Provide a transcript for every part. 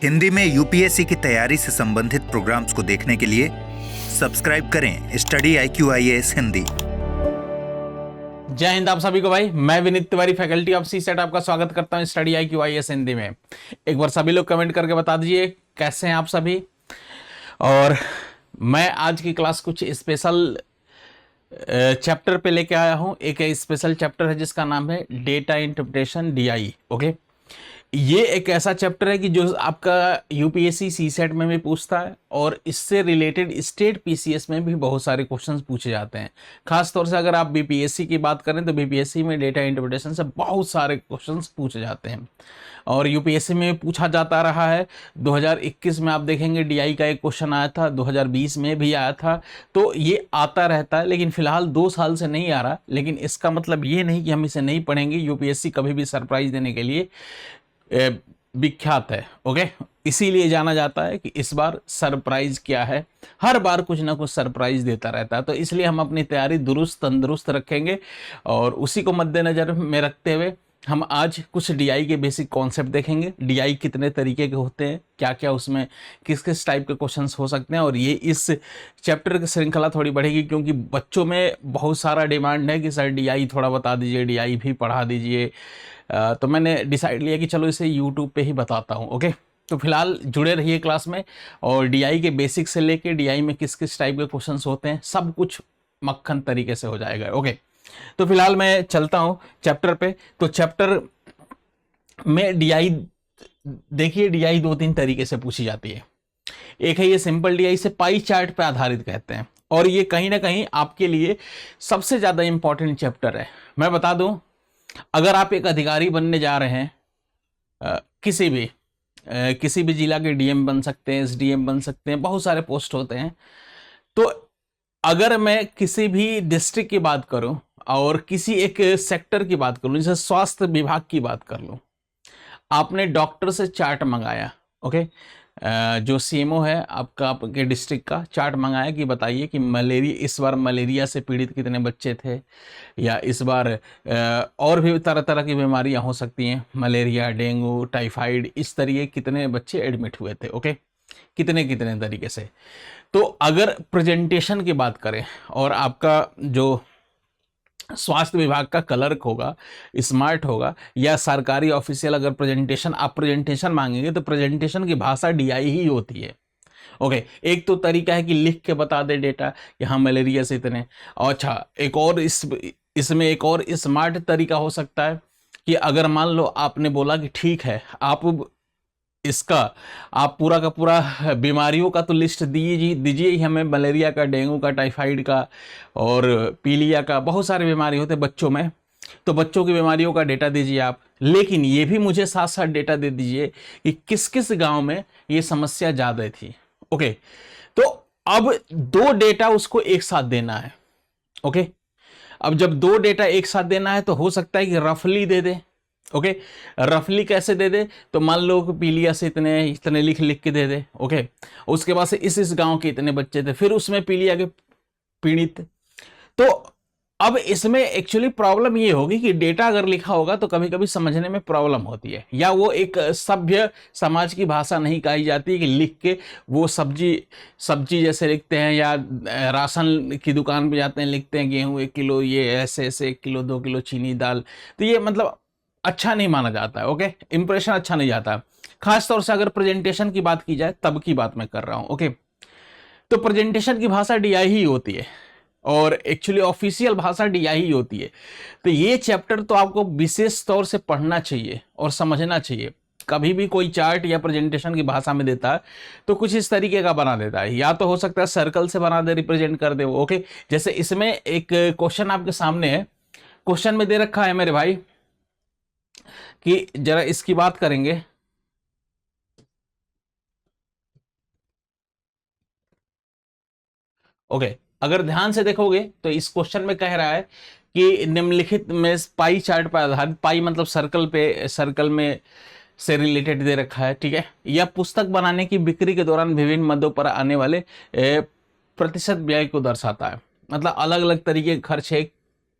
हिंदी में यूपीएससी की तैयारी से संबंधित प्रोग्राम्स को देखने के लिए सब्सक्राइब करें स्टडी IQIAS हिंदी। जय हिंद आप सभी को भाई, मैं Vineet Tiwari faculty of CSAT आपका स्वागत करता हूं स्टडी IQIAS हिंदी में। एक बार सभी लोग कमेंट करके बता दीजिए कैसे हैं आप सभी। और मैं आज की क्लास कुछ स्पेशल चैप्टर पे लेके आया हूं। एक स्पेशल चैप्टर है जिसका नाम है डेटा इंटरप्रिटेशन DI। ओके, ये एक ऐसा चैप्टर है कि जो आपका यूपीएससी सीसेट में भी पूछता है और इससे रिलेटेड स्टेट पीसीएस में भी बहुत सारे क्वेश्चंस पूछे जाते हैं। खास तौर से अगर आप बीपीएससी की बात करें तो बीपीएससी में डेटा इंटरप्रिटेशन से बहुत सारे क्वेश्चंस पूछे जाते हैं और यूपीएससी में पूछा जाता रहा है। 2021 में आप देखेंगे DI का एक क्वेश्चन आया था, 2020 में भी आया था, तो ये आता रहता है। लेकिन फिलहाल 2 साल से नहीं आ रहा, लेकिन इसका मतलब ये नहीं कि हम इसे नहीं पढ़ेंगे। यूपीएससी कभी भी सरप्राइज देने के लिए विख्यात है। ओके, इसीलिए जाना जाता है कि इस बार सरप्राइज क्या है। हर बार कुछ ना कुछ सरप्राइज देता रहता है, तो इसलिए हम अपनी तैयारी दुरुस्त तंदुरुस्त रखेंगे और उसी को मद्देनजर में रखते हुए हम आज कुछ DI के बेसिक कॉन्सेप्ट देखेंगे। DI कितने तरीके के होते हैं, क्या क्या उसमें किस किस टाइप के क्वेश्चंस हो सकते हैं। और ये इस चैप्टर की श्रृंखला थोड़ी बढ़ेगी क्योंकि बच्चों में बहुत सारा डिमांड है कि सर DI थोड़ा बता दीजिए, DI भी पढ़ा दीजिए। तो मैंने डिसाइड लिया कि चलो इसे यूट्यूब पे ही बताता हूँ। ओके, तो फिलहाल जुड़े रहिए क्लास में और DI के बेसिक से लेके DI में किस किस टाइप के क्वेश्चंस होते हैं सब कुछ मक्खन तरीके से हो जाएगा। ओके, तो फिलहाल मैं चलता हूँ चैप्टर पे। तो चैप्टर में DI देखिए, DI 2-3 तरीके से पूछी जाती है। एक है ये सिंपल DI, से पाई चार्ट पे आधारित कहते हैं और ये कहीं ना कहीं आपके लिए सबसे ज्यादा इंपॉर्टेंट चैप्टर है। मैं बता दूं, अगर आप एक अधिकारी बनने जा रहे हैं किसी भी जिला के DM बन सकते हैं, SDM बन सकते हैं, बहुत सारे पोस्ट होते हैं। तो अगर मैं किसी भी डिस्ट्रिक्ट की बात करूं और किसी एक सेक्टर की बात करूं, जैसे स्वास्थ्य विभाग की बात कर लूं, आपने डॉक्टर से चार्ट मंगाया। ओके, जो CMO है आपके डिस्ट्रिक्ट का चार्ट मंगाया कि बताइए कि इस बार मलेरिया से पीड़ित कितने बच्चे थे, या इस बार और भी तरह तरह की बीमारियां हो सकती हैं, मलेरिया, डेंगू, टाइफाइड, इस तरीके कितने बच्चे एडमिट हुए थे। ओके, कितने कितने तरीके से। तो अगर प्रेजेंटेशन की बात करें और आपका जो स्वास्थ्य विभाग का क्लर्क होगा, स्मार्ट होगा, या सरकारी ऑफिशियल अगर प्रेजेंटेशन मांगेंगे तो प्रेजेंटेशन की भाषा DI ही होती है। ओके, एक तो तरीका है कि लिख के बता दे डेटा, यहाँ मलेरिया से इतने। और अच्छा, एक और इसमें एक और स्मार्ट तरीका हो सकता है कि अगर मान लो आपने बोला कि ठीक है, आप पूरा का पूरा बीमारियों का तो लिस्ट दीजिए ही हमें, मलेरिया का, डेंगू का, टाइफाइड का और पीलिया का, बहुत सारे बीमारी होते हैं बच्चों में, तो बच्चों की बीमारियों का डेटा दीजिए आप। लेकिन ये भी मुझे साथ साथ डेटा दे दीजिए कि किस किस गांव में ये समस्या ज्यादा थी। ओके, तो अब 2 डेटा उसको एक साथ देना है। ओके, अब जब 2 डेटा एक साथ देना है तो हो सकता है कि रफली दे दे। ओके, रफली कैसे दे दे, तो मान लो कि पीलिया से इतने इतने लिख लिख के दे दे। ओके, उसके बाद से इस गांव के इतने बच्चे थे, फिर उसमें पीलिया के पीड़ित। तो अब इसमें एक्चुअली प्रॉब्लम ये होगी कि डेटा अगर लिखा होगा तो कभी कभी समझने में प्रॉब्लम होती है, या वो एक सभ्य समाज की भाषा नहीं कही जाती कि लिख के वो सब्जी जैसे लिखते हैं, या राशन की दुकान पे जाते हैं लिखते हैं गेहूं 1 किलो, ये ऐसे ऐसे 1 किलो 2 किलो चीनी दाल, तो ये मतलब अच्छा नहीं माना जाता है। ओके, इंप्रेशन अच्छा नहीं जाता। खासतौर से अगर प्रेजेंटेशन की बात की जाए तब की बात मैं कर रहा हूं। ओके, तो प्रेजेंटेशन की भाषा DI ही होती है और एक्चुअली ऑफिशियल भाषा DI ही होती है। तो ये चैप्टर तो आपको विशेष तौर से पढ़ना चाहिए और समझना चाहिए। कभी भी कोई चार्ट या प्रेजेंटेशन की भाषा में देता है तो कुछ इस तरीके का बना देता है, या तो हो सकता है सर्कल से बना दे, रिप्रेजेंट कर दे वो। ओके, जैसे इसमें एक क्वेश्चन आपके सामने है, क्वेश्चन में दे रखा है मेरे भाई कि जरा इसकी बात करेंगे। ओके, अगर ध्यान से देखोगे तो इस क्वेश्चन में कह रहा है कि निम्नलिखित में पाई चार्ट पर आधारित, पाई मतलब सर्कल में से रिलेटेड दे रखा है। ठीक है, यह पुस्तक बनाने की बिक्री के दौरान विभिन्न मदों पर आने वाले प्रतिशत व्यय को दर्शाता है। मतलब अलग अलग तरीके के खर्च है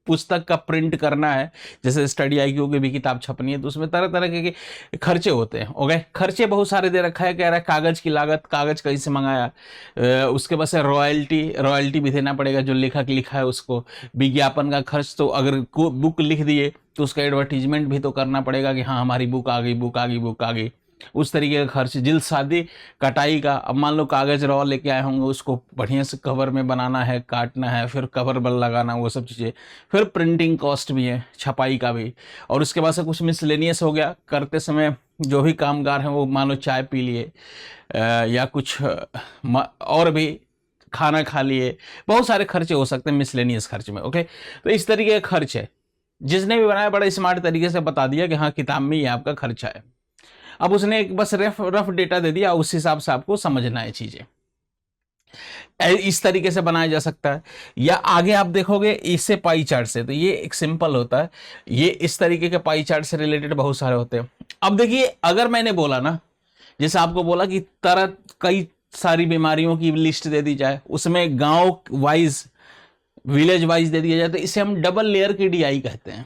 पुस्तक का प्रिंट करना है, जैसे स्टडी आईक्यू की भी किताब छपनी है, तो उसमें तरह तरह के खर्चे होते हैं। ओके, खर्चे बहुत सारे दे रखा है, कह रहा है कागज की लागत, कागज कहीं से मंगाया, उसके बाद से रॉयल्टी भी देना पड़ेगा, जो लेखक लिखा है उसको, विज्ञापन का खर्च, तो अगर बुक लिख दिए तो उसका एडवर्टीजमेंट भी तो करना पड़ेगा कि हाँ हमारी बुक आ गई, बुक आ गई, बुक आ गई, उस तरीके का खर्च। जिल्द शादी कटाई का, अब मान लो कागज रॉ लेके आए होंगे, उसको बढ़िया से कवर में बनाना है, काटना है, फिर कवर बल लगाना, वो सब चीज़ें, फिर प्रिंटिंग कॉस्ट भी है, छपाई का भी, और उसके बाद से कुछ मिसलेनियस हो गया करते समय, जो भी कामगार हैं वो मान लो चाय पी लिए या कुछ और भी खाना खा लिए, बहुत सारे खर्चे हो सकते हैं मिसलेनियस खर्च में। ओके, तो इस तरीके का खर्च है। जिसने भी बनाया बड़ा स्मार्ट तरीके से बता दिया कि हाँ किताब में ये आपका खर्चा है। अब उसने एक बस रफ डेटा दे दिया, उस हिसाब से आपको समझना है चीजें। इस तरीके से बनाया जा सकता है, या आगे आप देखोगे इससे पाई चार्ट से, तो ये एक सिंपल होता है, ये इस तरीके के पाई चार्ट से रिलेटेड बहुत सारे होते हैं। अब देखिए, अगर मैंने बोला ना, जैसे आपको बोला कि तरह कई सारी बीमारियों की लिस्ट दे दी जाए, उसमें गांव वाइज, विलेज वाइज दे दिया जाए, तो इसे हम डबल लेयर की डीआई कहते हैं।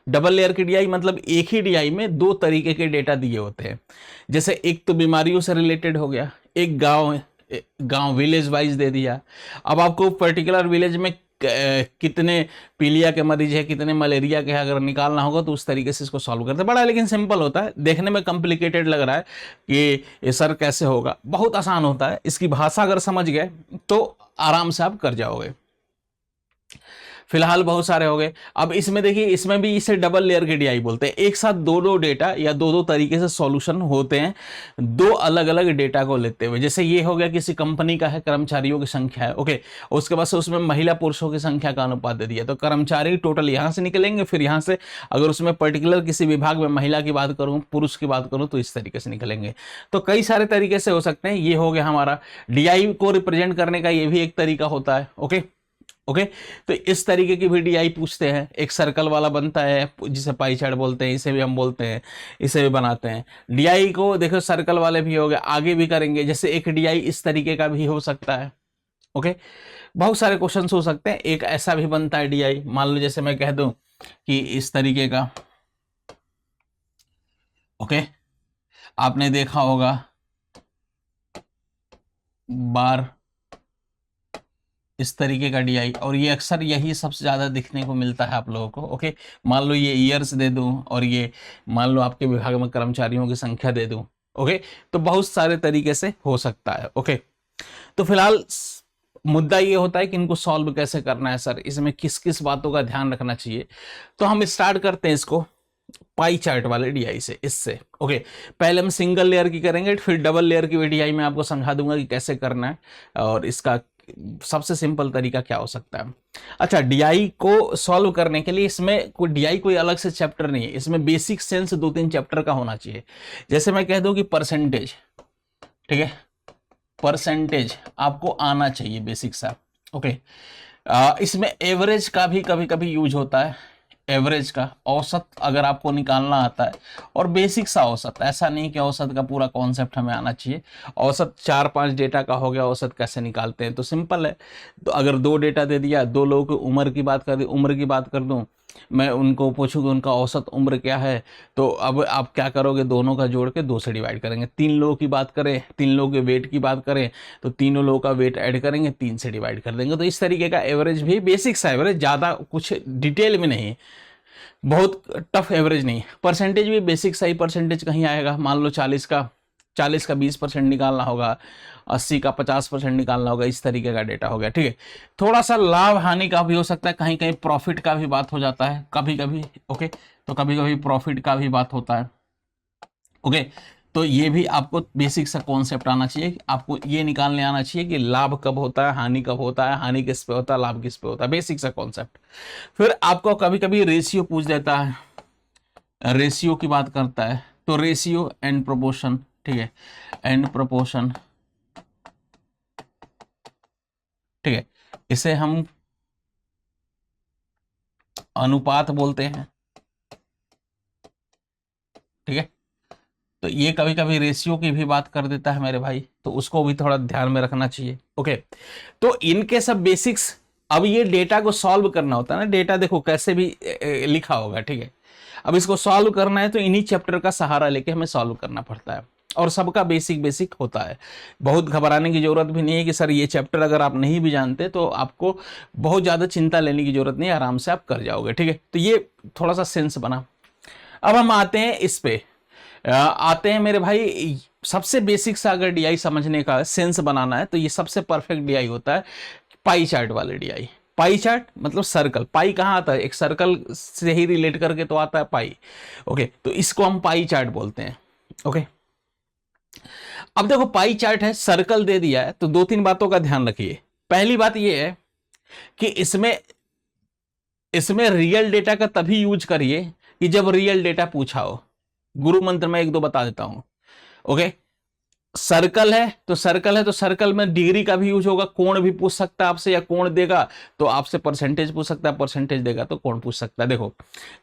डबल लेयर की डीआई मतलब एक ही डीआई में दो तरीके के डेटा दिए होते हैं। जैसे एक तो बीमारियों से रिलेटेड हो गया, एक गांव विलेज वाइज दे दिया। अब आपको पर्टिकुलर विलेज में कितने पीलिया के मरीज है, कितने मलेरिया के, अगर निकालना होगा तो उस तरीके से इसको सॉल्व करते हैं। बड़ा लेकिन सिंपल होता है, देखने में कॉम्प्लिकेटेड लग रहा है कि ये सर कैसे होगा, बहुत आसान होता है। इसकी भाषा अगर समझ गए तो आराम से आप कर जाओगे। फिलहाल बहुत सारे हो गए। अब इसमें देखिए, इसमें भी इसे डबल लेयर के डीआई बोलते हैं। एक साथ दो दो डेटा या दो दो तरीके से सॉल्यूशन होते हैं, दो अलग अलग डेटा को लेते हुए। जैसे ये हो गया किसी कंपनी का है, कर्मचारियों की संख्या है, ओके, उसके बाद से उसमें महिला पुरुषों की संख्या का अनुपात दे दिया, तो कर्मचारी टोटल यहां से निकलेंगे, फिर यहां से अगर उसमें पर्टिकुलर किसी विभाग में महिला की बात करूं, पुरुष की बात करूं, तो इस तरीके से निकलेंगे। तो कई सारे तरीके से हो सकते हैं। ये हो गया हमारा डीआई को रिप्रेजेंट करने का, ये भी एक तरीका होता है। ओके, तो इस तरीके की भी डीआई पूछते हैं। एक सर्कल वाला बनता है जिसे पाई चार्ट बोलते हैं, इसे भी हम बोलते हैं, इसे भी बनाते हैं। डीआई को देखो, सर्कल वाले भी हो गए, आगे भी करेंगे। जैसे एक डीआई इस तरीके का भी हो सकता है। ओके, बहुत सारे क्वेश्चंस हो सकते हैं। एक ऐसा भी बनता है डीआई, मान लो जैसे मैं कह दूं कि इस तरीके का, ओके, आपने देखा होगा बार, इस तरीके का डीआई, और ये अक्सर यही सबसे ज्यादा दिखने को मिलता है आप लोगों को। ओके, मान लो ये ईयर्स दे दूं, और ये मान लो आपके विभाग में कर्मचारियों की संख्या दे दूं। ओके, तो बहुत सारे तरीके से हो सकता है। ओके, तो फिलहाल मुद्दा ये होता है कि इनको सॉल्व कैसे करना है सर, इसमें किस किस बातों का ध्यान रखना चाहिए। तो हम स्टार्ट करते हैं इसको पाई चार्ट वाले डीआई से, इससे। ओके, पहले हम सिंगल लेयर की करेंगे, फिर डबल लेयर की डीआई में आपको समझा दूंगा कि कैसे करना है, और इसका सबसे सिंपल तरीका क्या हो सकता है। अच्छा, डीआई को सॉल्व करने के लिए इसमें कोई डीआई कोई अलग से चैप्टर नहीं है, इसमें बेसिक सेंस 2-3 चैप्टर का होना चाहिए। जैसे मैं कह दूं कि परसेंटेज, ठीक है, परसेंटेज आपको आना चाहिए बेसिक सा। ओके, इसमें एवरेज का भी कभी कभी यूज होता है, एवरेज का, औसत अगर आपको निकालना आता है, और बेसिक सा औसत। ऐसा नहीं कि औसत का पूरा कॉन्सेप्ट हमें आना चाहिए। औसत 4-5 डेटा का हो गया, औसत कैसे निकालते हैं, तो सिंपल है। तो अगर 2 डेटा दे दिया, 2 लोगों की उम्र की बात कर दी, उम्र की बात कर दूं, मैं उनको पूछूंगा उनका औसत उम्र क्या है, तो अब आप क्या करोगे, दोनों का जोड़ के 2 से डिवाइड करेंगे। 3 लोगों की बात करें, 3 लोगों के वेट की बात करें, तो तीनों लोगों का वेट ऐड करेंगे, 3 से डिवाइड कर देंगे। तो इस तरीके का एवरेज भी बेसिक सा एवरेज, ज़्यादा कुछ डिटेल में नहीं, बहुत टफ एवरेज नहीं। परसेंटेज भी बेसिक सा ही परसेंटेज कहीं आएगा, मान लो 40 का 20% निकालना होगा, 80 का 50% निकालना होगा, इस तरीके का डेटा हो गया। ठीक है, थोड़ा सा लाभ हानि का भी हो सकता है, कहीं कहीं प्रॉफिट का भी बात हो जाता है कभी कभी। ओके, तो कभी कभी प्रॉफिट का भी बात होता है। ओके, तो ये भी आपको बेसिक सा कॉन्सेप्ट आना चाहिए, आपको ये निकालने आना चाहिए कि लाभ कब होता है, हानि कब होता है, हानि किस पे होता है, लाभ किस पे होता है, बेसिक सा कॉन्सेप्ट। फिर आपको कभी कभी रेशियो पूछ देता है, रेशियो की बात करता है, तो रेशियो एंड प्रोपोर्शन, ठीक है, एंड प्रोपोर्शन, ठीक है, इसे हम अनुपात बोलते हैं। ठीक है, तो ये कभी कभी रेशियो की भी बात कर देता है मेरे भाई, तो उसको भी थोड़ा ध्यान में रखना चाहिए। ओके, तो इनके सब बेसिक्स अब ये डेटा को सॉल्व करना होता है ना, डेटा देखो कैसे भी लिखा होगा, ठीक है। अब इसको सॉल्व करना है तो इन्हीं चैप्टर का सहारा लेके हमें सॉल्व करना पड़ता है, और सबका बेसिक बेसिक होता है। बहुत घबराने की जरूरत भी नहीं है कि सर ये चैप्टर अगर आप नहीं भी जानते तो आपको बहुत ज़्यादा चिंता लेने की जरूरत नहीं है, आराम से आप कर जाओगे, ठीक है। तो ये थोड़ा सा सेंस बना। अब हम आते हैं इस पे, आते हैं मेरे भाई, सबसे बेसिक सा अगर डीआई समझने का सेंस बनाना है तो ये सबसे परफेक्ट डीआई होता है पाई चार्ट वाले डीआई। पाई चार्ट मतलब सर्कल, पाई कहाँ आता है, एक सर्कल से ही रिलेट करके तो आता है पाई, ओके। तो इसको हम पाई चार्ट बोलते हैं, ओके। अब देखो पाई चार्ट है, सर्कल दे दिया है, तो दो तीन बातों का ध्यान रखिए। पहली बात यह है कि इसमें रियल डेटा का तभी यूज करिए कि जब रियल डेटा पूछा हो। गुरु मंत्र में एक दो बता देता हूं, ओके। सर्कल है तो सर्कल में डिग्री का भी यूज होगा, कोण भी पूछ सकता है आपसे, या कोण देगा तो आपसे परसेंटेज पूछ सकता है, परसेंटेज देगा तो कोण पूछ सकता है। देखो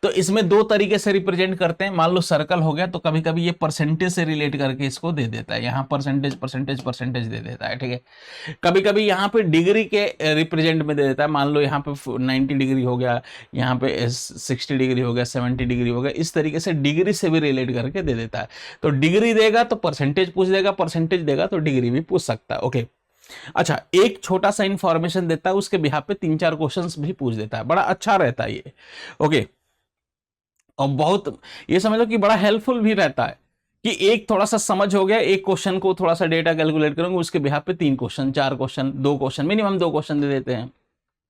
तो इसमें दो तरीके से रिप्रेजेंट करते हैं। मान लो सर्कल हो गया तो कभी कभी ये परसेंटेज से रिलेट करके इसको दे देता है, यहाँ परसेंटेज परसेंटेज परसेंटेज दे देता है, ठीक है। कभी कभी यहाँ पे डिग्री के रिप्रेजेंट में दे देता है, मान लो यहाँ पे 90 डिग्री हो गया, यहाँ पे 60 डिग्री हो गया, 70 डिग्री हो गया, इस तरीके से डिग्री से भी रिलेट करके दे देता है। तो डिग्री देगा तो परसेंटेज पूछ देगा, परसेंटेज देगा तो डिग्री भी पूछ सकता है, ओके। अच्छा, एक छोटा सा इंफॉर्मेशन देता है, उसके बिहाफ पे 3-4 क्वेश्चंस भी पूछ देता है, बड़ा अच्छा रहता है ये, ओके। और बहुत ये समझ लो कि बड़ा हेल्पफुल भी रहता है कि एक थोड़ा सा समझ हो गया, एक क्वेश्चन को थोड़ा सा डेटा कैलकुलेट करूंगा, उसके बिहाफ पे 3 question 4 question 2 question minimum 2 question दे देते हैं,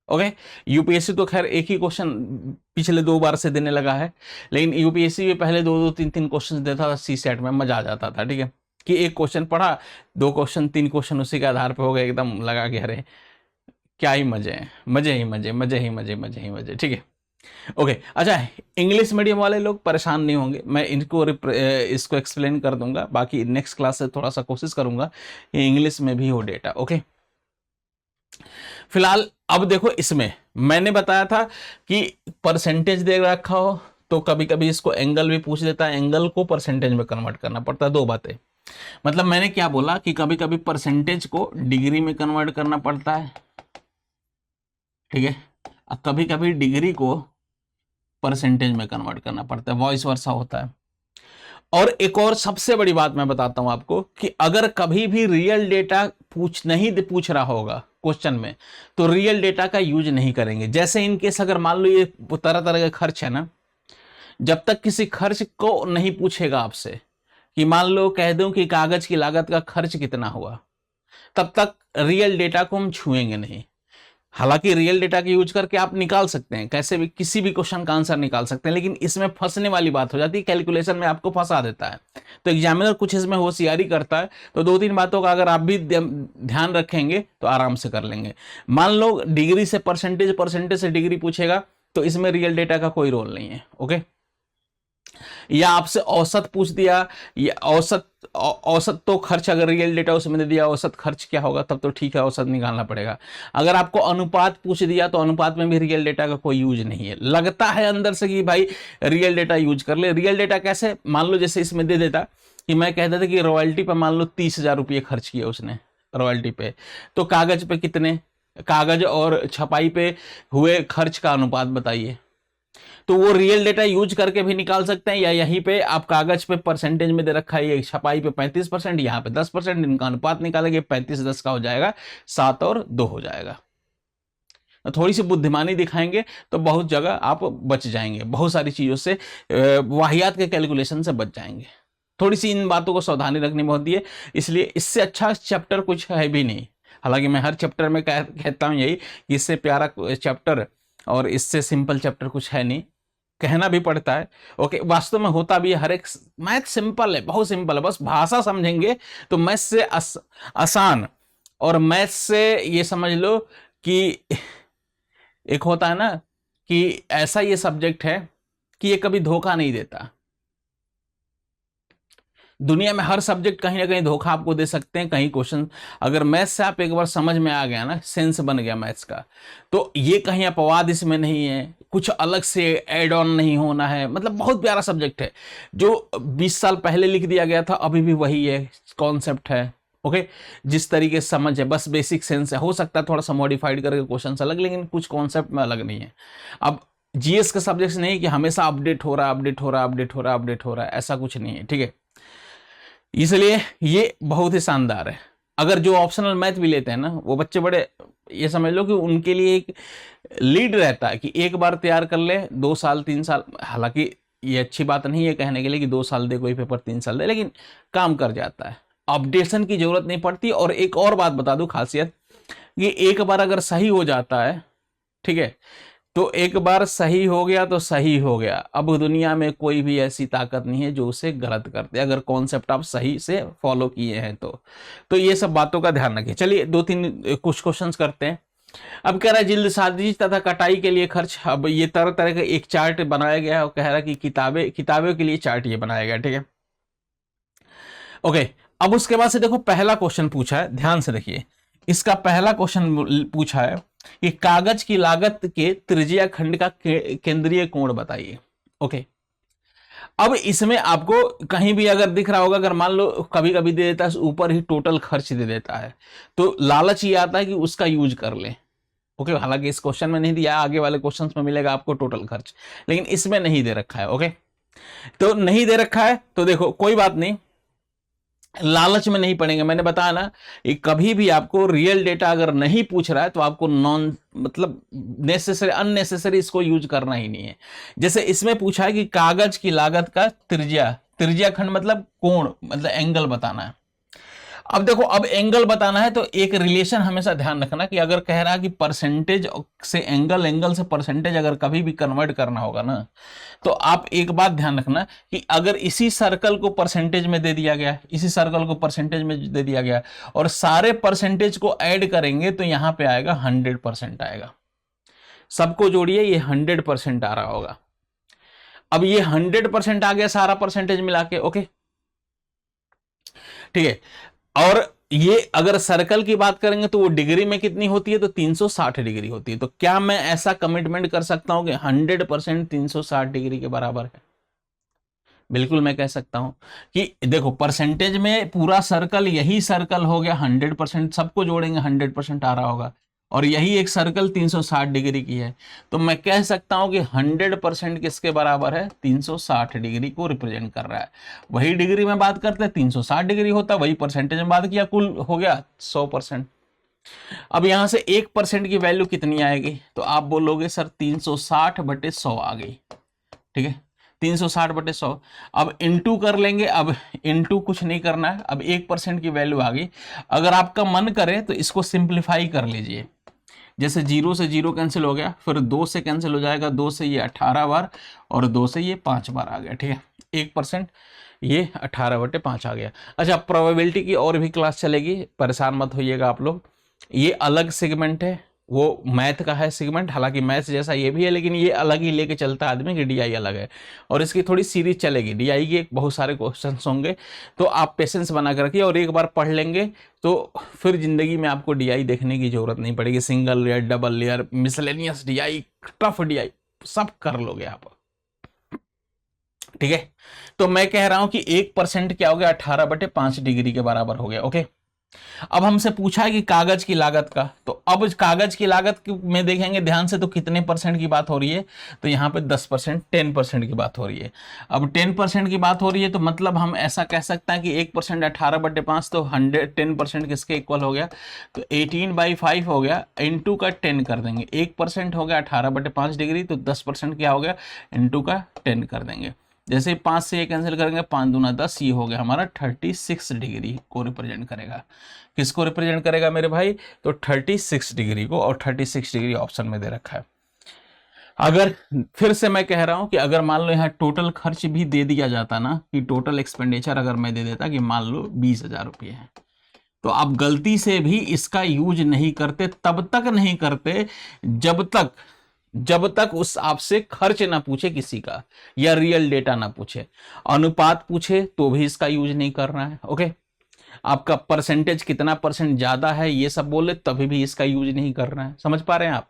ओके। यूपीएससी तो खैर एक ही क्वेश्चन पिछले 2 बार से देने लगा है, लेकिन यूपीएससी में पहले 2-2 3-3 क्वेश्चन देता था, सी सेट में मजा आ जाता था, ठीक है। कि एक क्वेश्चन पढ़ा, 2 क्वेश्चन 3 क्वेश्चन उसी के आधार पे हो गए, एकदम लगा के अरे क्या ही मजे हैं, मजे ही मजे, मजे ही मजे, मजे ही मजे, ठीक है, ओके। अच्छा, इंग्लिश मीडियम वाले लोग परेशान नहीं होंगे, मैं इनको इसको एक्सप्लेन कर दूंगा, बाकी नेक्स्ट क्लास से थोड़ा सा कोशिश करूंगा कि इंग्लिश में भी हो डेटा, ओके। फिलहाल अब देखो, इसमें मैंने बताया था कि परसेंटेज दे रखा हो तो कभी कभी इसको एंगल भी पूछ देता है, एंगल को परसेंटेज में कन्वर्ट करना पड़ता है। 2 बातें, मतलब मैंने क्या बोला कि कभी कभी परसेंटेज को डिग्री में कन्वर्ट करना पड़ता है, ठीक है, और कभी कभी डिग्री को परसेंटेज में कन्वर्ट करना पड़ता है, वॉइस वर्सा होता है। और एक और सबसे बड़ी बात मैं बताता हूं आपको कि अगर कभी भी रियल डेटा पूछ रहा होगा क्वेश्चन में, तो रियल डेटा का यूज नहीं करेंगे। जैसे इनकेस अगर मान लो ये तरह तरह के खर्च है ना, जब तक किसी खर्च को नहीं पूछेगा आपसे कि मान लो कह दूं कि कागज की लागत का खर्च कितना हुआ, तब तक रियल डेटा को हम छुएंगे नहीं। हालांकि रियल डेटा का यूज करके आप निकाल सकते हैं, कैसे भी किसी भी क्वेश्चन का आंसर निकाल सकते हैं, लेकिन इसमें फंसने वाली बात हो जाती है, कैलकुलेशन में आपको फंसा देता है। तो एग्जामिनर कुछ इसमें होशियारी करता है, तो 2-3 बातों का अगर आप भी ध्यान रखेंगे तो आराम से कर लेंगे। मान लो डिग्री से परसेंटेज, परसेंटेज से डिग्री पूछेगा तो इसमें रियल डेटा का कोई रोल नहीं है, ओके। या आपसे औसत पूछ दिया, या औसत तो खर्च अगर रियल डेटा उसमें दे दिया, औसत खर्च क्या होगा, तब तो ठीक है, औसत निकालना पड़ेगा। अगर आपको अनुपात पूछ दिया तो अनुपात में भी रियल डेटा का कोई यूज नहीं है। लगता है अंदर से कि भाई रियल डेटा यूज कर ले। रियल डेटा कैसे, मान लो जैसे इसमें दे देता कि मैं कहता था कि रॉयल्टी पर मान लो 30,000 रुपये खर्च किया उसने रॉयल्टी पे, तो कागज पे कितने, कागज और छपाई पे हुए खर्च का अनुपात बताइए। तो वो रियल डेटा यूज करके भी निकाल सकते हैं, या यहीं पे आप कागज पे परसेंटेज में दे रखा है, ये छपाई पे 35%, यहाँ पे 10%, इनका अनुपात निकालेंगे, 35-10 का हो जाएगा, 7 और 2 हो जाएगा। थोड़ी सी बुद्धिमानी दिखाएंगे तो बहुत जगह आप बच जाएंगे, बहुत सारी चीजों से, वाहियात के कैलकुलेशन से बच जाएंगे। थोड़ी सी इन बातों को सावधानी रखनी होती है, इसलिए इससे अच्छा चैप्टर कुछ है भी नहीं। हालांकि मैं हर चैप्टर में कहता हूं यही कि इससे प्यारा चैप्टर और इससे सिंपल चैप्टर कुछ है नहीं, कहना भी पड़ता है, ओके। वास्तव में होता भी है, हर एक मैथ सिंपल है, बहुत सिंपल है, बस भाषा समझेंगे तो मैथ से आसान, और मैथ से ये समझ लो कि एक होता है ना कि ऐसा ये सब्जेक्ट है कि ये कभी धोखा नहीं देता। दुनिया में हर सब्जेक्ट कहीं ना कहीं धोखा आपको दे सकते हैं, कहीं क्वेश्चन अगर मैथ्स से आप एक बार समझ में आ गया ना, सेंस बन गया मैथ्स का, तो ये कहीं अपवाद इसमें नहीं है, कुछ अलग से एड ऑन नहीं होना है। मतलब बहुत प्यारा सब्जेक्ट है, जो 20 साल पहले लिख दिया गया था अभी भी वही है, कॉन्सेप्ट है, ओके, जिस तरीके से समझ है, बस बेसिक सेंस है। हो सकता है थोड़ा सा मॉडिफाइड करके क्वेश्चन अलग, लेकिन कुछ कॉन्सेप्ट में अलग नहीं है। अब जीएस का सब्जेक्ट नहीं कि हमेशा अपडेट हो रहा है, अपडेट हो रहा है, अपडेट हो रहा है, अपडेट हो रहा है, ऐसा कुछ नहीं है, ठीक है। इसलिए ये बहुत ही शानदार है। अगर जो ऑप्शनल मैथ भी लेते हैं ना, वो बच्चे बड़े, ये समझ लो कि उनके लिए एक लीड रहता है कि एक बार तैयार कर ले, 2 साल 3 साल, हालांकि ये अच्छी बात नहीं है कहने के लिए कि 2 साल दे कोई पेपर, 3 साल दे, लेकिन काम कर जाता है, अपडेशन की जरूरत नहीं पड़ती। और एक और बात बता दूं खासियत, कि एक बार अगर सही हो जाता है, ठीक है, तो एक बार सही हो गया तो सही हो गया। अब दुनिया में कोई भी ऐसी ताकत नहीं है जो उसे गलत कर दे, अगर कॉन्सेप्ट आप सही से फॉलो किए हैं तो ये सब बातों का ध्यान रखिए। चलिए 2-3 कुछ क्वेश्चंस करते हैं। अब कह रहा है जल्दसाजी तथा कटाई के लिए खर्च। अब ये तरह तरह का एक चार्ट बनाया गया है और कह रहा है कि किताबों के लिए चार्ट ये बनाया गया, ठीक है। ओके, अब उसके बाद से देखो पहला क्वेश्चन पूछा है, ध्यान से देखिए। इसका पहला क्वेश्चन पूछा है कि कागज की लागत के त्रिज्या खंड का केंद्रीय कोण बताइए। ओके, अब इसमें आपको कहीं भी अगर दिख रहा होगा, अगर मान लो कभी कभी दे देता है ऊपर ही टोटल खर्च दे देता है, तो लालच ये आता है कि उसका यूज कर ले। ओके, हालांकि इस क्वेश्चन में नहीं दिया, आगे वाले क्वेश्चन में मिलेगा आपको टोटल खर्च, लेकिन इसमें नहीं दे रखा है। ओके, तो नहीं दे रखा है तो देखो कोई बात नहीं, लालच में नहीं पड़ेंगे। मैंने बताया ना, कभी भी आपको रियल डेटा अगर नहीं पूछ रहा है तो आपको नॉन मतलब नेसेसरी अननेसेसरी इसको यूज करना ही नहीं है। जैसे इसमें पूछा है कि कागज की लागत का त्रिज्या खंड मतलब कोण, मतलब एंगल बताना है। अब देखो, अब एंगल बताना है तो एक रिलेशन हमेशा ध्यान रखना कि अगर कह रहा है कि परसेंटेज से एंगल, एंगल से परसेंटेज अगर कभी भी कन्वर्ट करना होगा ना, तो आप एक बात ध्यान रखना कि अगर इसी सर्कल को परसेंटेज में दे दिया गया, इसी सर्कल को परसेंटेज में दे दिया गया और सारे परसेंटेज को ऐड करेंगे तो यहां पे आएगा 100% आएगा। सबको जोड़िए, ये 100% आ रहा होगा। अब ये 100% आ गया सारा परसेंटेज मिला के। ओके, ठीक है। और ये अगर सर्कल की बात करेंगे तो वो डिग्री में कितनी होती है, तो 360 डिग्री होती है। तो क्या मैं ऐसा कमिटमेंट कर सकता हूं कि 100% 360 डिग्री के बराबर है? बिल्कुल मैं कह सकता हूं कि देखो परसेंटेज में पूरा सर्कल, यही सर्कल हो गया 100%, सबको जोड़ेंगे 100% आ रहा होगा, और यही एक सर्कल 360 डिग्री की है। तो मैं कह सकता हूं कि 100% किसके बराबर है, 360 डिग्री को रिप्रेजेंट कर रहा है। वही डिग्री में बात करते हैं 360 डिग्री होता, वही परसेंटेज में बात किया, कुल हो गया 100%। अब यहां से 1% की वैल्यू कितनी आएगी, तो आप बोलोगे सर 360/100 आ गई, ठीक है, 360/100। अब इंटू कर लेंगे, अब इंटू कुछ नहीं करना है, अब 1% की वैल्यू आ गई। अगर आपका मन करे तो इसको सिंप्लीफाई कर लीजिए, जैसे 0 से 0 कैंसिल हो गया, फिर 2 से कैंसिल हो जाएगा, 2 से ये 18 बार और 2 से ये 5 बार आ गया, ठीक है, 1%, ये 18/5 आ गया। अच्छा, प्रोबेबिलिटी की और भी क्लास चलेगी, परेशान मत होइएगा आप लोग। ये अलग सेगमेंट है, वो मैथ का है सेगमेंट, हालांकि मैथ जैसा ये भी है, लेकिन ये अलग ही लेके चलता है आदमी की, डीआई अलग है और इसकी थोड़ी सीरीज चलेगी। डीआई के बहुत सारे क्वेश्चन होंगे, तो आप पेशेंस बना कर रखिए और एक बार पढ़ लेंगे तो फिर जिंदगी में आपको डीआई देखने की जरूरत नहीं पड़ेगी। Single layer, double layer, miscellaneous DI, tough DI, सब कर लोगे आप, ठीक है। तो मैं कह रहा हूं कि 1% क्या हो गया, 18/5 डिग्री के बराबर हो गया। ओके, अब हमसे पूछा है कि कागज की लागत का, तो अब कागज की लागत में देखेंगे ध्यान से तो कितने परसेंट की बात हो रही है, तो यहाँ पे 10%, 10% की बात हो रही है। अब 10% की बात हो रही है तो मतलब हम ऐसा कह सकते हैं कि 1% 18/5, तो 10% किसके इक्वल हो गया, तो 18/5 हो गया, इंटू का 10 कर देंगे। 1% हो गया 18/5 डिग्री, तो 10% क्या हो गया, इंटू का 10 कर देंगे। जैसे 5 से ये कैंसिल करेंगे, 5 दूना 10, ये हो गया हमारा 36 डिग्री को रिप्रेजेंट करेगा। किसको रिप्रेजेंट करेगा मेरे भाई, तो 36 डिग्री को, और 36 डिग्री ऑप्शन में दे रखा है। अगर फिर से मैं कह रहा हूं कि अगर मान लो यहाँ टोटल खर्च भी दे दिया जाता ना, कि टोटल एक्सपेंडिचर अगर मैं दे देता कि मान लो 20,000 रुपये है, तो आप गलती से भी इसका यूज नहीं करते, तब तक नहीं करते जब तक उस आपसे खर्च ना पूछे किसी का, या रियल डेटा ना पूछे। अनुपात पूछे तो भी इसका यूज नहीं करना है। ओके, आपका परसेंटेज कितना परसेंट ज्यादा है ये सब बोले तभी भी इसका यूज नहीं करना है। समझ पा रहे हैं आप,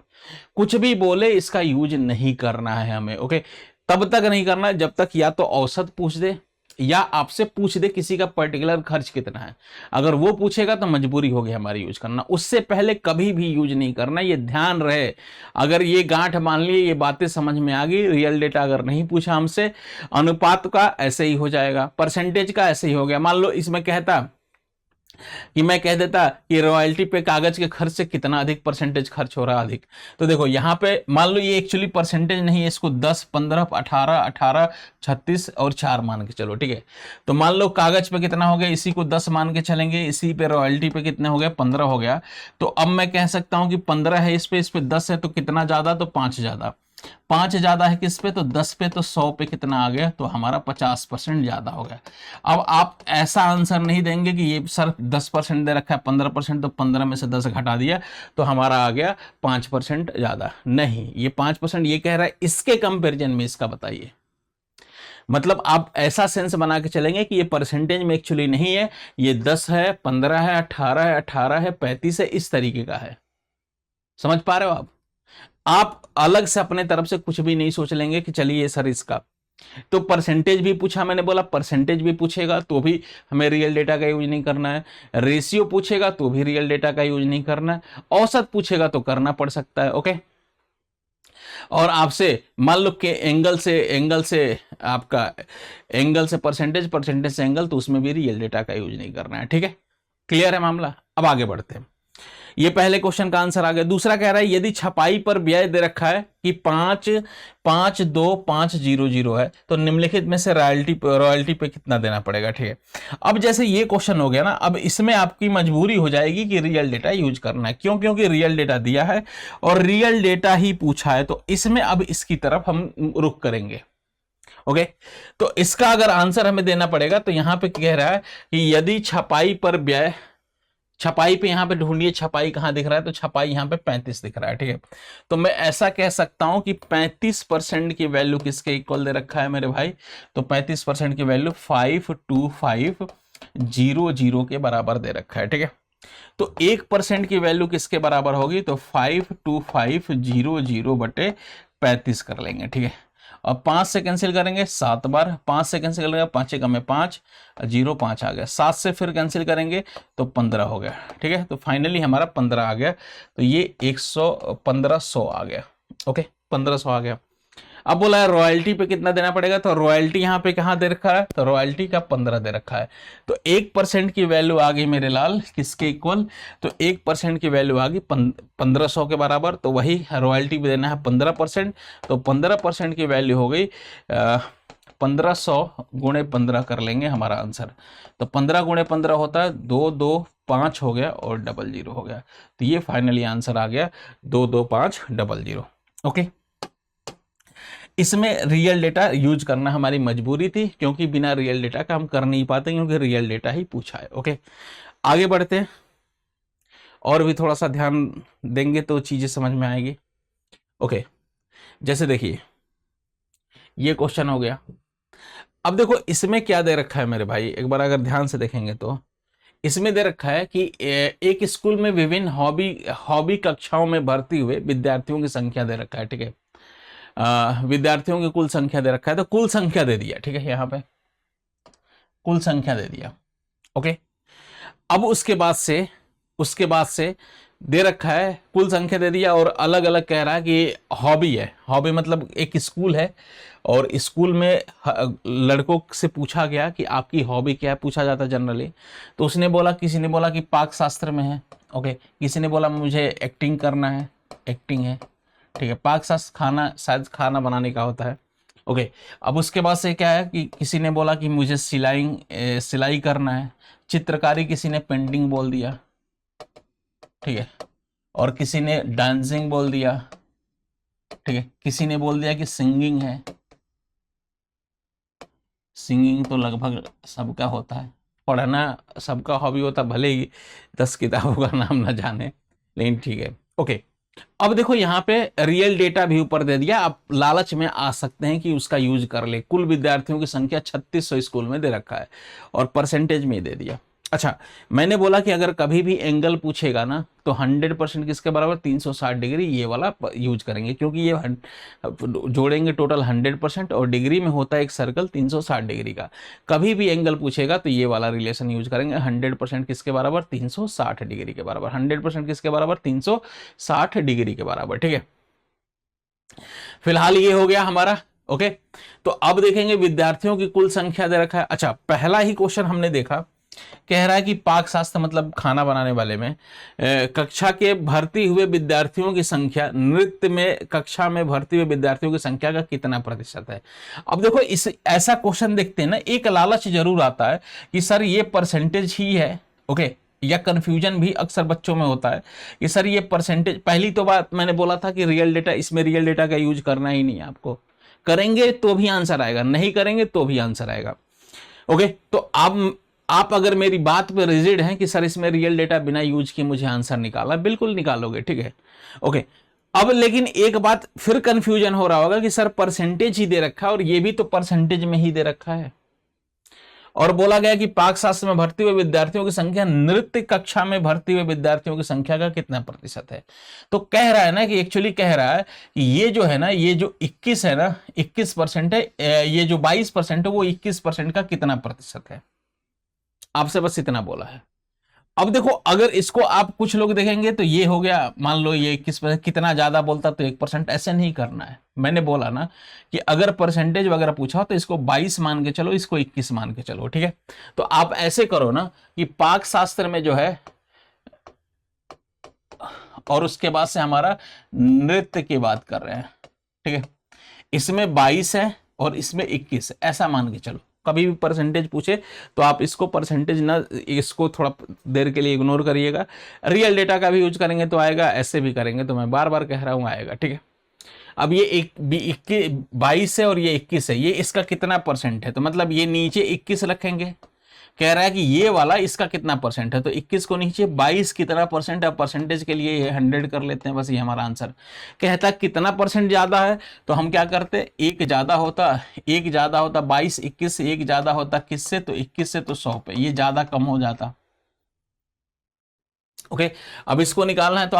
कुछ भी बोले इसका यूज नहीं करना है हमें। ओके, तब तक नहीं करना है जब तक या तो औसत पूछ दे, या आपसे पूछ दे किसी का पर्टिकुलर खर्च कितना है, अगर वो पूछेगा तो मजबूरी होगी हमारी यूज करना, उससे पहले कभी भी यूज नहीं करना, ये ध्यान रहे। अगर ये गांठ मान लिए, ये बातें समझ में आ गई, रियल डेटा अगर नहीं पूछा हमसे, अनुपात का ऐसे ही हो जाएगा, परसेंटेज का ऐसे ही हो गया। मान लो इसमें कहता कि मैं कह देता कि रॉयल्टी पे कागज के खर्च से कितना अधिक परसेंटेज खर्च हो रहा है अधिक, तो देखो यहाँ पे मान लो ये एक्चुअली परसेंटेज नहीं है, इसको 10, 15, 18, 18, 36 और 4 मान के चलो, ठीक है। तो मान लो कागज पे कितना हो गया, इसी को 10 मान के चलेंगे, इसी पे रॉयल्टी पे कितने हो गए, 15 हो गया। तो अब मैं कह सकता हूं कि 15 है इस पे 10 है, तो कितना ज्यादा, तो 5 ज्यादा, 5 ज्यादा है किस पे, तो 10 पे, तो 100 पे कितना आ गया, तो हमारा 50% ज्यादा हो गया। अब आप ऐसा आंसर नहीं देंगे कि ये सर 10% दे रखा है 15%, तो 15 में से 10 घटा दिया तो हमारा आ गया 5% ज्यादा। नहीं, ये 5% ये कह रहा है, इसके कंपेरिजन में इसका बताइए। मतलब आप ऐसा सेंस बना के चलेंगे कि ये परसेंटेज में एक्चुअली नहीं है, ये 10 है, 15 है, 18 है, 18 है, 35 है, इस तरीके का है। समझ पा रहे हो आप अलग से अपने तरफ से कुछ भी नहीं सोच लेंगे कि चलिए सर इसका, तो परसेंटेज भी पूछा, मैंने बोला परसेंटेज भी पूछेगा तो भी हमें रियल डेटा का यूज नहीं करना है, रेशियो पूछेगा तो भी रियल डेटा का यूज नहीं करना है, औसत पूछेगा तो करना पड़ सकता है, ओके। और आपसे मान लो कि एंगल से आपका एंगल से परसेंटेज, परसेंटेज से एंगल, तो उसमें भी रियल डेटा का यूज नहीं करना है, ठीक है। क्लियर है मामला। अब आगे बढ़ते हैं, ये पहले क्वेश्चन का आंसर आ गया। दूसरा कह रहा है यदि छपाई पर व्यय दे रखा है कि 5,5,2,5,0,0 है, तो निम्नलिखित में से रॉयल्टी पे कितना देना पड़ेगा, ठीक है। अब जैसे ये क्वेश्चन हो गया ना, अब इसमें आपकी मजबूरी हो जाएगी कि रियल डेटा यूज करना है, क्यों, क्योंकि रियल डेटा दिया है और रियल डेटा ही पूछा है, तो इसमें अब इसकी तरफ हम रुख करेंगे, ओके। तो इसका अगर आंसर हमें देना पड़ेगा तो यहां पे कह रहा है कि यदि छपाई पर व्यय, छपाई पे यहां पे ढूंढिए, छपाई कहां दिख रहा है, तो छपाई यहां पे 35 दिख रहा है, ठीक है। तो मैं ऐसा कह सकता हूं कि 35% की वैल्यू किसके इक्वल दे रखा है मेरे भाई, तो 35% की वैल्यू 52500 के बराबर दे रखा है, ठीक है। तो 1% की वैल्यू किसके बराबर होगी, तो 52500 बटे 35 कर लेंगे, ठीक है। अब 5 से कैंसिल करेंगे 7 बार, 5 से कैंसिल करेंगे 5 एकम में 5, 0 5 आ गया, 7 से फिर कैंसिल करेंगे तो 15 हो गया, ठीक है। तो फाइनली हमारा 15 आ गया, तो ये 1500 आ गया, ओके, 1500 आ गया। अब बोला है रॉयल्टी पे कितना देना पड़ेगा, तो रॉयल्टी यहाँ पे कहाँ दे रखा है, तो रॉयल्टी का 15 दे रखा है, तो 1% की वैल्यू आ गई मेरे लाल किसके इक्वल, तो 1% की वैल्यू आ गई 1500 के बराबर, तो वही रॉयल्टी पे देना है 15%, तो 15% की वैल्यू हो गई 1500 गुणे 15 कर लेंगे हमारा आंसर, तो 15 गुणे 15 होता है 225 हो गया और 00 हो गया, तो ये फाइनली आंसर आ गया 22500, ओके। इसमें रियल डेटा यूज करना हमारी मजबूरी थी, क्योंकि बिना रियल डेटा का हम कर नहीं पाते, क्योंकि रियल डेटा ही पूछा है, ओके। आगे बढ़ते हैं, और भी थोड़ा सा ध्यान देंगे तो चीजें समझ में आएगी, ओके। जैसे देखिए ये क्वेश्चन हो गया। अब देखो इसमें क्या दे रखा है मेरे भाई, एक बार अगर ध्यान से देखेंगे तो इसमें दे रखा है कि एक स्कूल में विभिन्न हॉबी कक्षाओं में भर्ती हुए विद्यार्थियों की संख्या दे रखा है, ठीक है। विद्यार्थियों की कुल संख्या दे रखा है, तो कुल संख्या दे दिया, ठीक है, यहाँ पे कुल संख्या दे दिया, ओके। अब उसके बाद से दे रखा है कुल संख्या दे दिया, और अलग अलग कह रहा है कि हॉबी है, हॉबी मतलब एक स्कूल है और स्कूल में लड़कों से पूछा गया कि आपकी हॉबी क्या है, पूछा जाता है जनरली, तो उसने बोला, किसी ने बोला कि पाक शास्त्र में है, ओके, किसी ने बोला मुझे एक्टिंग करना है, एक्टिंग है, ठीक है। पाक शास्त्र खाना, शायद खाना बनाने का होता है, ओके। अब उसके बाद से क्या है कि किसी ने बोला कि मुझे सिलाई करना है, चित्रकारी किसी ने पेंटिंग बोल दिया, ठीक है, और किसी ने डांसिंग बोल दिया, ठीक है, किसी ने बोल दिया कि सिंगिंग है, सिंगिंग तो लगभग सबका होता है, पढ़ना सबका हॉबी होता, भले ही 10 किताबों का नाम ना जाने, लेकिन ठीक है, ओके। अब देखो यहाँ पे रियल डेटा भी ऊपर दे दिया, आप लालच में आ सकते हैं कि उसका यूज कर ले। कुल विद्यार्थियों की संख्या 3600 स्कूल में दे रखा है और परसेंटेज में दे दिया, अच्छा, मैंने बोला कि अगर कभी भी एंगल पूछेगा ना तो 100% किसके बराबर, 360 डिग्री, ये वाला यूज करेंगे, क्योंकि ये जोड़ेंगे टोटल 100% और डिग्री में होता है एक सर्कल 360 डिग्री का। कभी भी एंगल पूछेगा तो ये वाला रिलेशन यूज करेंगे, 100% किसके बराबर, 360 डिग्री के बराबर। 100% किसके बराबर, 360 डिग्री के बराबर, ठीक है। फिलहाल ये हो गया हमारा, ओके। तो अब देखेंगे विद्यार्थियों की कुल संख्या दे रखा है। अच्छा, पहला ही क्वेश्चन हमने देखा, कह रहा है कि पाक शास्त्र मतलब खाना बनाने वाले में कक्षा के भर्ती हुए विद्यार्थियों की संख्या, नृत्य में कक्षा में भर्ती हुए विद्यार्थियों की संख्या का कितना प्रतिशत है। अब देखो, इस ऐसा क्वेश्चन देखते हैं ना, एक लालच जरूर आता है कि सर ये परसेंटेज ही है, ओके, या कंफ्यूजन भी अक्सर बच्चों में होता है कि सर ये परसेंटेज। पहली तो बात मैंने बोला था कि रियल डेटा, इसमें रियल डेटा का यूज करना ही नहीं है आपको, करेंगे तो भी आंसर आएगा, नहीं करेंगे तो भी आंसर आएगा, ओके। तो आप अगर मेरी बात पे रिजिड हैं कि सर इसमें रियल डेटा बिना यूज किए मुझे आंसर निकाला, बिल्कुल निकालोगे, ठीक है, ओके। अब लेकिन एक बात फिर कंफ्यूजन हो रहा होगा कि सर परसेंटेज ही दे रखा है और ये भी तो परसेंटेज में ही दे रखा है, और बोला गया कि पाक शास्त्र में भर्ती हुए विद्यार्थियों की संख्या नृत्य कक्षा में भर्ती हुए विद्यार्थियों की संख्या का कितना प्रतिशत है। तो कह रहा है ना कि एक्चुअली कह रहा है कि ये जो है ना, ये जो 21 है ना, 21% है, ये जो 22% है वो 21% का कितना प्रतिशत है, आपसे बस इतना बोला है। अब देखो, अगर इसको आप कुछ लोग देखेंगे तो ये हो गया, मान लो ये 21%, कितना ज्यादा बोलता तो 1%, ऐसे नहीं करना है। मैंने बोला ना कि अगर परसेंटेज वगैरह पूछा हो तो इसको 22 मान के चलो, इसको 21 मान के चलो, ठीक है। तो आप ऐसे करो ना कि पाक शास्त्र में जो है, और उसके बाद से हमारा नृत्य की बात कर रहे हैं, ठीक है, इसमें 22 है और इसमें 21 है, ऐसा मान के चलो। कभी भी परसेंटेज पूछे तो आप इसको परसेंटेज ना, इसको थोड़ा देर के लिए इग्नोर करिएगा। रियल डेटा का भी यूज करेंगे तो आएगा, ऐसे भी करेंगे तो मैं बार बार कह रहा हूं आएगा, ठीक है। अब ये 22 है और ये 21 है, ये इसका कितना परसेंट है, तो मतलब ये नीचे 21 रखेंगे। कह रहा है कि ये वाला इसका कितना परसेंट है, तो 21 को नीचे 22 कितना परसेंट है, परसेंटेज के लिए ये 100 कर लेते हैं, बस ये हमारा आंसर। कहता है कितना परसेंट ज्यादा है, तो हम क्या करते, एक ज्यादा होता 22 21, एक ज्यादा होता किससे, तो 21 से, तो 100 पे, ये ज्यादा कम हो जाता, ओके। अब इसको निकालना है तो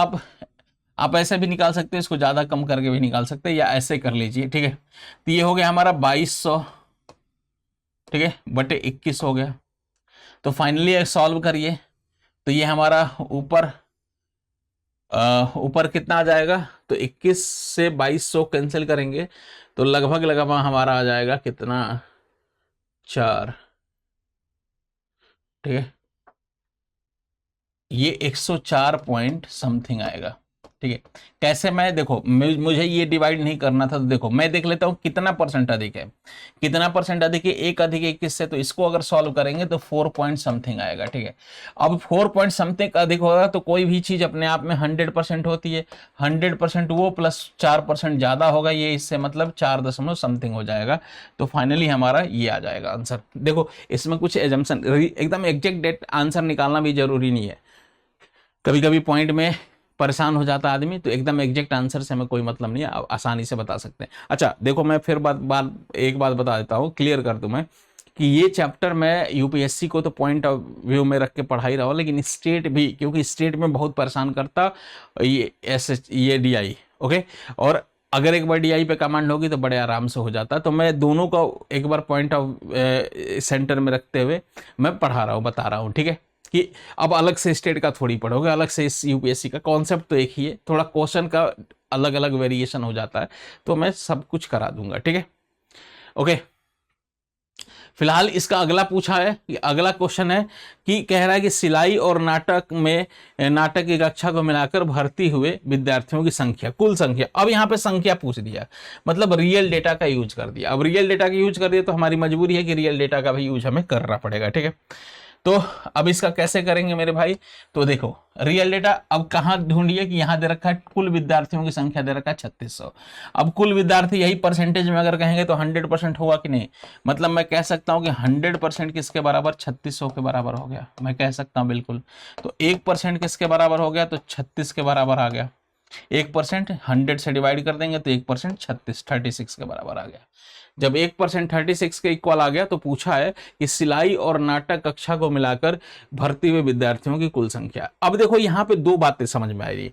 आप ऐसे भी निकाल सकते हैं, इसको ज्यादा कम करके भी निकाल सकते हैं, या ऐसे कर लीजिए, ठीक है। तो ये हो गया हमारा 2200, ठीक है, बटे 21 हो गया। तो फाइनली सॉल्व करिए तो ये हमारा ऊपर कितना आ जाएगा, तो 21 से 2200 कैंसिल करेंगे तो लगभग लगभग हमारा आ जाएगा कितना, 4, ठीक है, ये 104 पॉइंट समथिंग आएगा, ठीक है। कैसे, मैं देखो मुझे ये डिवाइड नहीं करना था, तो देखो मैं देख लेता हूं कितना परसेंट अधिक है, कितना परसेंट अधिक है, 1 अधिक 21 से, तो इसको अगर सॉल्व करेंगे तो 4 पॉइंट समथिंग आएगा, ठीक है। अब 4 पॉइंट समथिंग अधिक होगा तो कोई भी चीज अपने आप में 100% होती है, 100% वो प्लस 4% ज्यादा होगा, ये इससे मतलब 4 दशमलव समथिंग हो जाएगा। तो फाइनली हमारा ये आ जाएगा आंसर। देखो इसमें कुछ एजम्पशन, एकदम एग्जैक्ट डेट आंसर निकालना भी जरूरी नहीं है, कभी कभी पॉइंट में परेशान हो जाता आदमी, तो एकदम एग्जैक्ट आंसर से हमें कोई मतलब नहीं है, आसानी से बता सकते हैं। अच्छा देखो, मैं फिर एक बात बता देता हूँ, क्लियर कर दूं मैं कि ये चैप्टर मैं यूपीएससी को तो पॉइंट ऑफ व्यू में रख के पढ़ा ही रहा हूँ, लेकिन स्टेट भी, क्योंकि स्टेट में बहुत परेशान करता ये डीआई, ओके। और अगर एक बार डीआई पे कमांड होगी तो बड़े आराम से हो जाता, तो मैं दोनों का एक बार पॉइंट ऑफ सेंटर में रखते हुए मैं पढ़ा रहा हूँ, बता रहा हूँ, ठीक है। कि अब अलग से स्टेट का थोड़ी पढ़ोगे, अलग से इस यूपीएससी का कॉन्सेप्ट तो एक ही है, थोड़ा क्वेश्चन का अलग अलग वेरिएशन हो जाता है, तो मैं सब कुछ करा दूंगा, ठीक है, ओके। फिलहाल इसका अगला पूछा है, अगला क्वेश्चन है कि कह रहा है कि सिलाई और नाटक में, नाटक की कक्षा को मिलाकर भर्ती हुए विद्यार्थियों की संख्या, कुल संख्या। अब यहाँ पे संख्या पूछ दिया, मतलब रियल डेटा का यूज कर दिया। अब रियल डेटा का यूज कर दिया तो हमारी मजबूरी है कि रियल डेटा का भी यूज हमें करना पड़ेगा, ठीक है। तो अब इसका कैसे करेंगे मेरे भाई, तो देखो रियल डेटा अब कहाँ ढूंढिए, कि यहाँ दे रखा है कुल विद्यार्थियों की संख्या दे रखा है 3600। अब कुल विद्यार्थी यही परसेंटेज में अगर कहेंगे तो 100% होगा कि नहीं, मतलब मैं कह सकता हूँ कि 100% किसके बराबर, 3600 के बराबर हो गया, मैं कह सकता हूँ बिल्कुल। तो 1% किसके बराबर हो गया, तो 36 के बराबर आ गया, 1% 100 से डिवाइड कर देंगे तो 1% 36 के बराबर आ गया। जब 1% 36 के इक्वल आ गया तो पूछा है कि सिलाई और नाटक कक्षा को मिलाकर भर्ती हुए विद्यार्थियों की कुल संख्या। अब देखो यहाँ पे दो बातें समझ में आई।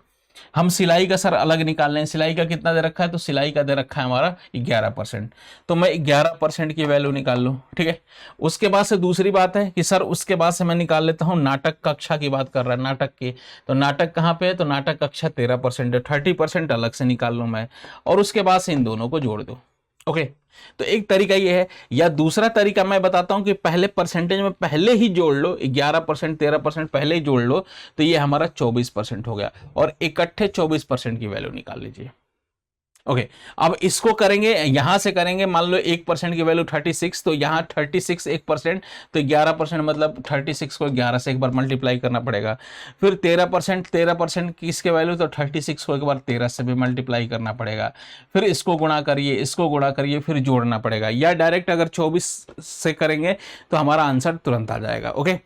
हम सिलाई का सर अलग निकाल लें, सिलाई का कितना दे रखा है, तो सिलाई का दे रखा है हमारा 11%, तो मैं 11% की वैल्यू निकाल लूं, ठीक है। उसके बाद से दूसरी बात है कि सर उसके बाद से मैं निकाल लेता हूं नाटक कक्षा की बात कर रहा है, नाटक की, तो नाटक कहाँ पे है, तो नाटक कक्षा 13% है, 30% अलग से निकाल लूं मैं, और उसके बाद से इन दोनों को जोड़ दो। ओके, तो एक तरीका ये है, या दूसरा तरीका मैं बताता हूं कि पहले परसेंटेज में पहले ही जोड़ लो, 11% 13% पहले ही जोड़ लो, तो ये हमारा 24% हो गया, और इकट्ठे 24% की वैल्यू निकाल लीजिए। ओके, अब इसको करेंगे, यहां से करेंगे, मान लो 1% की वैल्यू 36, तो यहां 36 1%, तो 11% मतलब 36 को 11 से एक बार मल्टीप्लाई करना पड़ेगा। फिर 13% की इसके वैल्यू, तो 36 को एक बार 13 से भी मल्टीप्लाई करना पड़ेगा। फिर इसको गुणा करिए, इसको गुणा करिए, फिर जोड़ना पड़ेगा, या डायरेक्ट अगर 24 से करेंगे तो हमारा आंसर तुरंत आ जाएगा। ओके,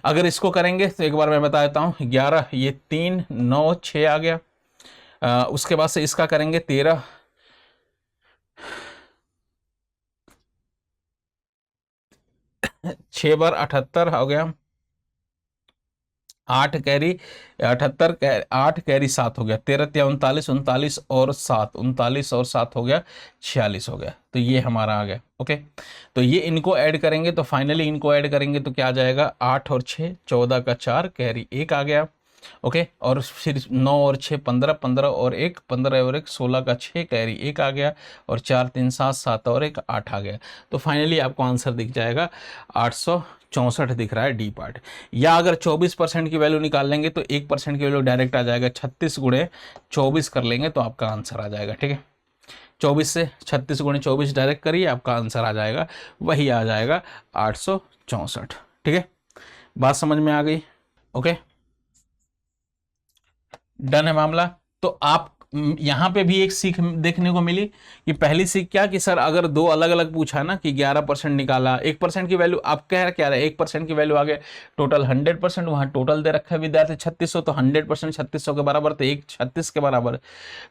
अगर इसको करेंगे तो एक बार मैं बता देता हूं, 11 ये 3 9 6 आ गया। उसके बाद से इसका करेंगे 13, 6 बार 78 हो गया, 8 कैरी 78 8 कैरी 7 हो गया, 13 या 39 39 और 7 39 और 7 हो गया 46 हो गया, तो ये हमारा आ गया। ओके, तो ये इनको ऐड करेंगे, तो फाइनली इनको ऐड करेंगे तो क्या आ जाएगा, 8 और 6 14 का 4 कैरी 1 आ गया। ओके, और फिर 9 और 6 15 15 और 1 15 और 1 16 का 6 कैरी 1 आ गया, और 4 3 7 7 और 1 8 आ गया। तो फाइनली आपको आंसर दिख जाएगा 864 दिख रहा है डी पार्ट। या अगर 24% की वैल्यू निकाल लेंगे तो 1% की वैल्यू डायरेक्ट आ जाएगा, 36 गुणे 24 कर लेंगे तो आपका आंसर आ जाएगा। ठीक है, 24 से 36 गुणे 24 डायरेक्ट करिए, आपका आंसर आ जाएगा, वही आ जाएगा 864। ठीक है, बात समझ में आ गई। ओके, डन है मामला। तो आप यहां पे भी एक सीख देखने को मिली कि पहली सीख क्या, कि सर अगर दो अलग अलग पूछा ना कि 11% निकाला, 1% की वैल्यू आप कह क्या रहे, 1% की वैल्यू आ गया, टोटल 100%, वहां टोटल दे रखा है विद्यार्थी 3600, तो 100% 3600 के बराबर, तो 1 36 के बराबर।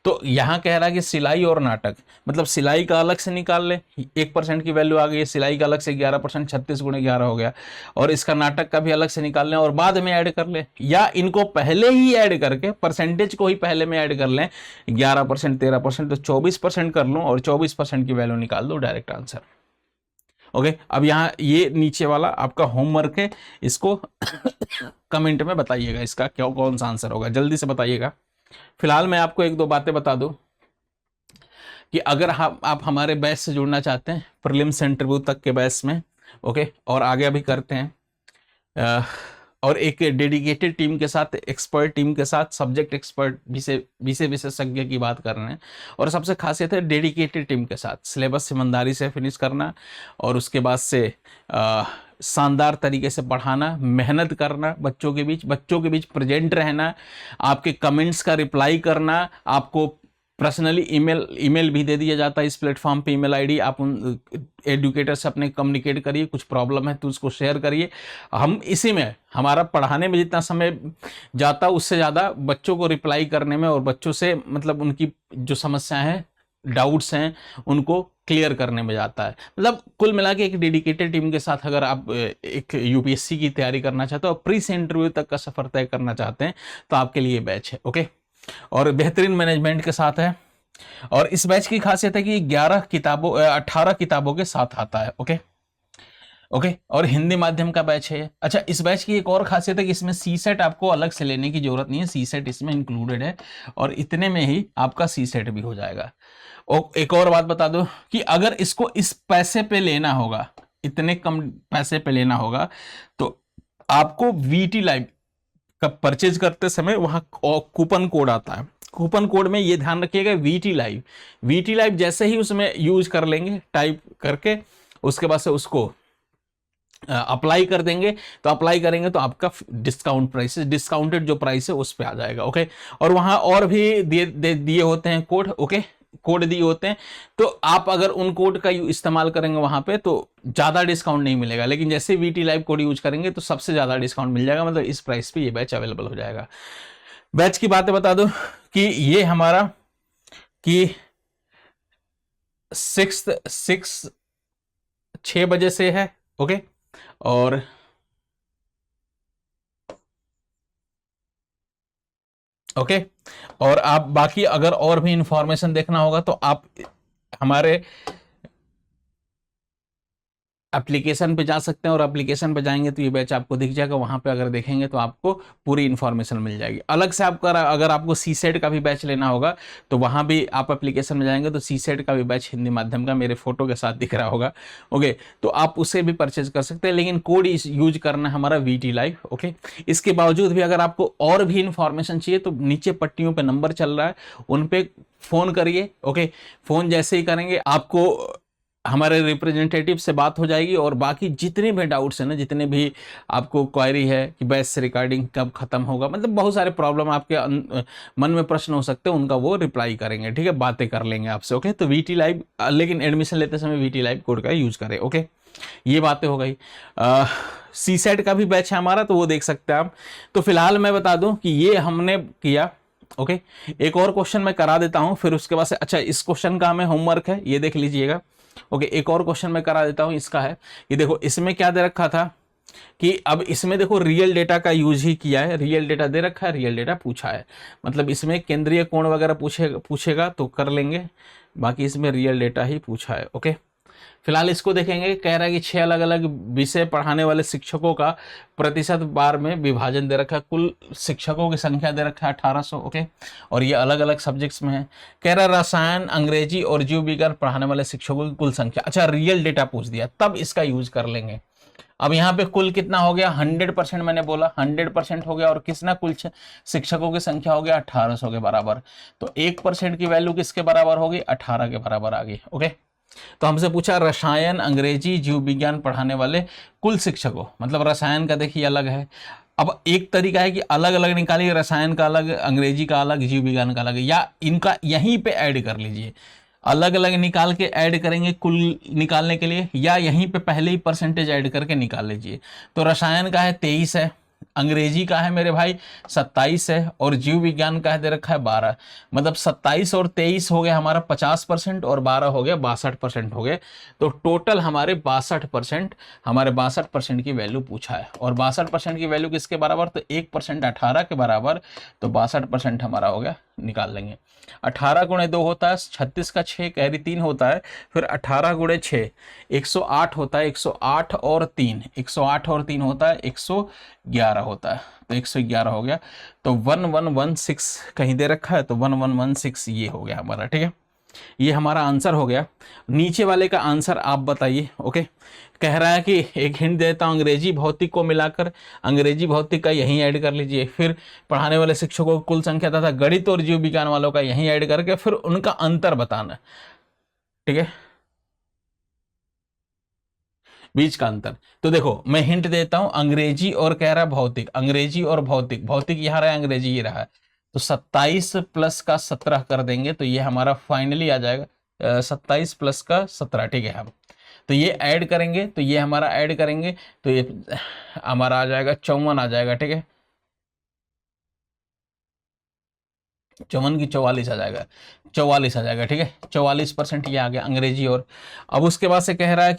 तो यहां कह रहा है कि सिलाई और नाटक, मतलब सिलाई का अलग से निकाल ले, 1% की वैल्यू आ गई, सिलाई का अलग से 11%, 36 गुणे 11 हो गया, और इसका नाटक का भी अलग से निकाल लें और बाद में ऐड कर ले, या इनको पहले ही ऐड करके परसेंटेज को ही पहले में ऐड कर लें, 11% 13%, तो 24% कर लूं और 24% की वैल्यू निकाल दो, डायरेक्ट आंसर। ओके, अब यहां ये नीचे वाला आपका होमवर्क है, इसको कमेंट में बताइएगा इसका क्या कौन सा आंसर होगा, जल्दी से बताइएगा। फिलहाल मैं आपको एक दो बातें बता दूं कि अगर आप हमारे बैच से जुड़ना चाहते हैं, प्रीलिम्स इंटरव्यू तक के बैच में, ओके, और आगे अभी करते हैं, और एक डेडिकेटेड टीम के साथ, एक्सपर्ट टीम के साथ, सब्जेक्ट एक्सपर्ट विषय विशेषज्ञ की बात कर रहे हैं, और सबसे खासियत है डेडिकेटेड टीम के साथ सिलेबस ईमानदारी से फिनिश करना, और उसके बाद से शानदार तरीके से पढ़ाना, मेहनत करना, बच्चों के बीच प्रेजेंट रहना, आपके कमेंट्स का रिप्लाई करना, आपको पर्सनली ईमेल भी दे दिया जाता है इस प्लेटफॉर्म पे, ईमेल आईडी, आप उन एडुकेटर से अपने कम्युनिकेट करिए, कुछ प्रॉब्लम है तो उसको शेयर करिए। हम इसी में, हमारा पढ़ाने में जितना समय जाता है उससे ज़्यादा बच्चों को रिप्लाई करने में, और बच्चों से मतलब उनकी जो समस्याएं हैं, डाउट्स हैं, उनको क्लियर करने में जाता है। मतलब कुल मिला के एक डेडिकेटेड टीम के साथ अगर आप एक यूपीएससी की तैयारी करना चाहते हो और प्री से इंटरव्यू तक का सफर तय करना चाहते हैं, तो आपके लिए बैच है। ओके, और बेहतरीन मैनेजमेंट के साथ है, और इस बैच की खासियत है कि 18 किताबों के साथ आता है। ओके ओके, और हिंदी माध्यम का बैच है। अच्छा, इस बैच की एक और खासियत है कि इसमें सी सेट आपको अलग से लेने की जरूरत नहीं है, सी सेट इसमें इंक्लूडेड है, और इतने में ही आपका सी सेट भी हो जाएगा। और एक और बात बता दो कि अगर इसको इस पैसे पे लेना होगा, इतने कम पैसे पे लेना होगा, तो आपको वीटी लाइव का परचेज करते समय वहां कूपन कोड आता है, कूपन कोड में ये ध्यान रखिएगा वीटी लाइव जैसे ही उसमें यूज कर लेंगे टाइप करके, उसके बाद से उसको अप्लाई कर देंगे, तो अप्लाई करेंगे तो आपका डिस्काउंटेड जो प्राइस है उस पे आ जाएगा। ओके, और वहां और भी दिए होते हैं कोड, ओके, कोड दिए होते हैं, तो आप अगर उन कोड का इस्तेमाल करेंगे वहां पे तो ज्यादा डिस्काउंट नहीं मिलेगा, लेकिन जैसे वीटी लाइव कोड यूज करेंगे तो सबसे ज्यादा डिस्काउंट मिल जाएगा, मतलब इस प्राइस पे ये बैच अवेलेबल हो जाएगा। बैच की बातें बता दूं कि ये हमारा कि 6 बजे से है। ओके, और ओके, और आप बाकी अगर और भी इंफॉर्मेशन देखना होगा तो आप हमारे एप्लीकेशन पे जा सकते हैं, और एप्लीकेशन पे जाएंगे तो ये बैच आपको दिख जाएगा। वहां पे अगर देखेंगे तो आपको पूरी इन्फॉर्मेशन मिल जाएगी। अलग से आपका अगर आपको सी सेट का भी बैच लेना होगा तो वहां भी आप एप्लीकेशन में जाएंगे तो सी सेट का भी बैच हिंदी माध्यम का मेरे फोटो के साथ दिख रहा होगा। ओके, तो आप उसे भी परचेज कर सकते हैं, लेकिन कोड यूज करना है हमारा वीटी लाइव। ओके, इसके बावजूद भी अगर आपको और भी इंफॉर्मेशन चाहिए तो नीचे पट्टियों पर नंबर चल रहा है, उन पे फोन करिए। ओके, फोन जैसे ही करेंगे आपको हमारे रिप्रेजेंटेटिव से बात हो जाएगी, और बाकी जितने भी डाउट्स हैं ना, जितने भी आपको क्वेरी है कि बैच रिकॉर्डिंग कब खत्म होगा, मतलब बहुत सारे प्रॉब्लम आपके मन में प्रश्न हो सकते हैं, उनका वो रिप्लाई करेंगे। ठीक है, बातें कर लेंगे आपसे। ओके, तो वीटी लाइव, लेकिन एडमिशन लेते समय वीटी लाइव कोड का यूज करें। ओके, ये बातें हो गई। सी सेट का भी बैच है हमारा, तो वो देख सकते हैं आप। तो फिलहाल मैं बता दूं कि ये हमने किया। ओके, एक और क्वेश्चन मैं करा देता हूं, फिर उसके बाद से, अच्छा इस क्वेश्चन का हमें होमवर्क है, ये देख लीजिएगा। ओके, एक और क्वेश्चन मैं करा देता हूं, इसका है ये देखो, इसमें क्या दे रखा था कि अब इसमें देखो रियल डेटा का यूज ही किया है, रियल डेटा दे रखा है, रियल डेटा पूछा है, मतलब इसमें केंद्रीय कोण वगैरह पूछेगा तो कर लेंगे, बाकी इसमें रियल डेटा ही पूछा है। ओके, फिलहाल इसको देखेंगे। कह रहा है कि 6 अलग अलग विषय पढ़ाने वाले शिक्षकों का प्रतिशत बार में विभाजन दे रखा है, कुल शिक्षकों की संख्या दे रखा है 1800। ओके, और ये अलग अलग सब्जेक्ट्स में है। कह रहा है रसायन, अंग्रेजी और जीव विज्ञान पढ़ाने वाले शिक्षकों की कुल संख्या। अच्छा, रियल डेटा पूछ दिया, तब इसका यूज कर लेंगे। अब यहाँ पे कुल कितना हो गया, 100%, मैंने बोला 100% हो गया, और कितना कुल शिक्षकों की संख्या हो गया 1800 के बराबर। तो 1% की वैल्यू किसके बराबर होगी, 18 के बराबर आ गई। ओके, तो हमसे पूछा रसायन, अंग्रेजी, जीव विज्ञान पढ़ाने वाले कुल शिक्षकों, मतलब रसायन का देखिए अलग है। अब एक तरीका है कि अलग अलग निकालिए, रसायन का अलग, अंग्रेजी का अलग, जीव विज्ञान का अलग, या इनका यहीं पे ऐड कर लीजिए। अलग अलग निकाल के ऐड करेंगे कुल निकालने के लिए, या यहीं पे पहले ही परसेंटेज ऐड करके निकाल लीजिए। तो रसायन का है 23 है, अंग्रेजी का है मेरे भाई 27 है, और जीव विज्ञान का है दे रखा है 12। मतलब 27 और 23 हो गया हमारा 50%, और 12 हो गया 62% हो गए। तो टोटल हमारे 62%, हमारे 62% की वैल्यू पूछा है। और 62% की वैल्यू किसके बराबर, तो 1% 18 के बराबर, तो 62% हमारा हो गया। निकाल लेंगे। 18 गुणे 2 होता है 36 का 6 कैरी 3 होता है, फिर 18 गुणे 6 108 होता है, 108 और 3 108 और 3 होता है 111 होता है, तो 111 हो गया। तो 1116 कहीं दे रखा है, तो 1116 ये हो गया हमारा। ठीक है, ये हमारा आंसर हो गया। नीचे वाले का आंसर आप बताइए। ओके, कह रहा है कि एक हिंट देता हूं, अंग्रेजी भौतिक को मिलाकर अंग्रेजी भौतिक का यहीं ऐड कर लीजिए, फिर पढ़ाने वाले शिक्षकों की कुल संख्या तथा गणित और जीव विज्ञान वालों का यहीं ऐड करके फिर उनका अंतर बताना। ठीक है, बीच का अंतर। तो देखो मैं हिंट देता हूं, अंग्रेजी और कह रहा है भौतिक, अंग्रेजी और भौतिक, भौतिक यहां रहा है, अंग्रेजी ये रहा है। तो 27 प्लस का 17 कर देंगे तो ये हमारा फाइनली आ जाएगा 27 प्लस का 17। ठीक है, हम तो ये ऐड करेंगे, तो ये हमारा ऐड करेंगे तो ये हमारा आ जाएगा 54 आ जाएगा। ठीक है, 54 की 44 आ जाएगा, 44 आ जाएगा। ठीक है, 44% ये आ गया अंग्रेजी। और अब उसके बाद से कह रहा है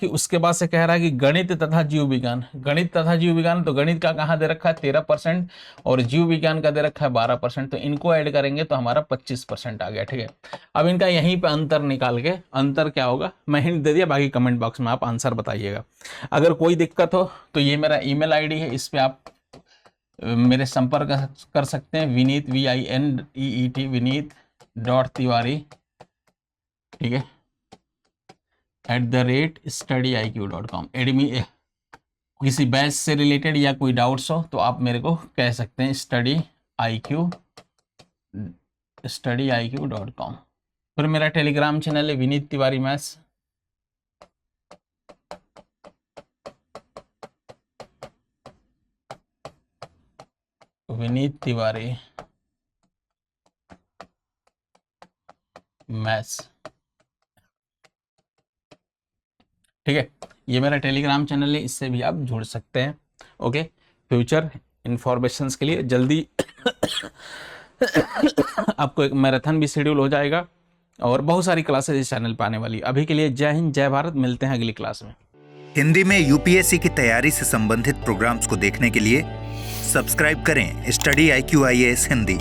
कि गणित तथा जीव विज्ञान, गणित तथा जीव विज्ञान, तो गणित का कहाँ दे रखा है 13%, और जीव विज्ञान का दे रखा है 12%, तो इनको ऐड करेंगे तो हमारा 25% आ गया। ठीक है, अब इनका यहीं पे अंतर निकाल के, अंतर क्या होगा मैं हिंट दे दिया, बाकी कमेंट बॉक्स में आप आंसर बताइएगा। अगर कोई दिक्कत हो तो ये मेरा ईमेल आईडी है, इस पे आप मेरे संपर्क कर सकते हैं, विनीत VINEET विनीत.तिवारी, ठीक है, @studiiq.com। एडमी किसी बैच से रिलेटेड या कोई डाउट्स हो तो आप मेरे को कह सकते हैं, studiiq.com। फिर मेरा टेलीग्राम चैनल है विनीत तिवारी मैथ्स। विनीत तिवारी मैथ्स, ठीक है, ये मेरा टेलीग्राम चैनल है, इससे भी आप जुड़ सकते हैं। ओके, फ्यूचर इंफॉर्मेशंस के लिए जल्दी आपको एक मैराथन भी शेड्यूल हो जाएगा और बहुत सारी क्लासेस इस चैनल पर आने वाली। अभी के लिए जय हिंद, जय भारत। मिलते हैं अगली क्लास में। हिंदी में यूपीएससी की तैयारी से संबंधित प्रोग्राम्स को देखने के लिए सब्सक्राइब करें स्टडी IQ IAS हिंदी।